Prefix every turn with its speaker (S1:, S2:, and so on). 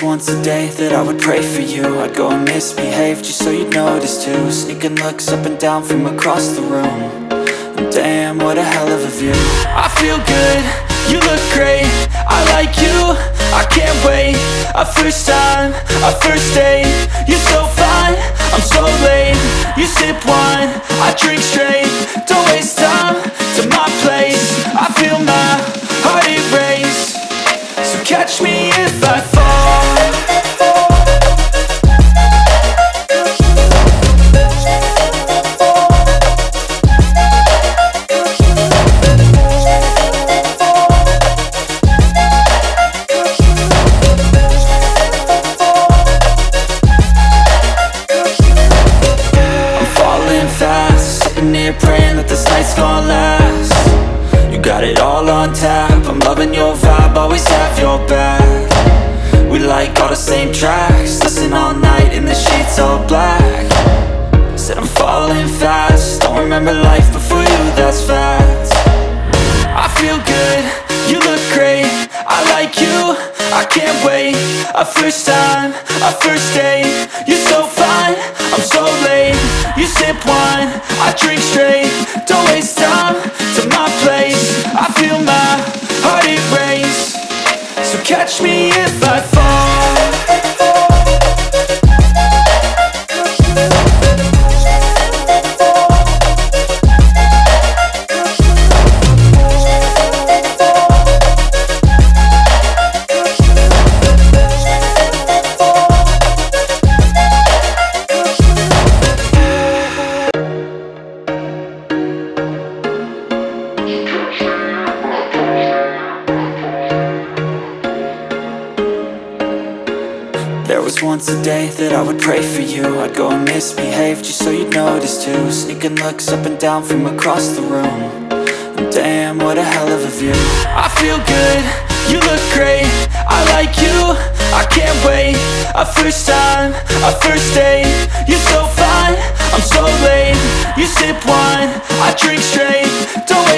S1: was once a day that I would pray for you. I'd go and misbehave just so you'd notice too. Sneaking looks up and down from across the room. And damn, what a hell of a view. I feel good, you look great, I like you, I can't wait. A first time, a first date, you're so fine, I'm so late. You sip wine, I drink straight, don't waste time to my place. I feel my heart erase, so catch me if I fall. Praying that this night's gonna last. You got it all on tap, I'm loving your vibe, always have your back. We like all the same tracks, listen all night in the sheets all black. Said I'm falling fast, don't remember life before you, that's fact. I feel good, you look great, I like you, I can't wait. A first time, a first date, you're so fine, I'm so late. You sip wine, I drink straight, don't waste time to my place. I feel my heart erase, so catch me if I fall. There was once a day that I would pray for you. I'd go and misbehave just so you'd notice too. Sneaking looks up and down from across the room. And damn, what a hell of a view. I feel good, you look great, I like you, I can't wait. A first time, a first date, you're so fine, I'm so late. You sip wine, I drink straight, don't waste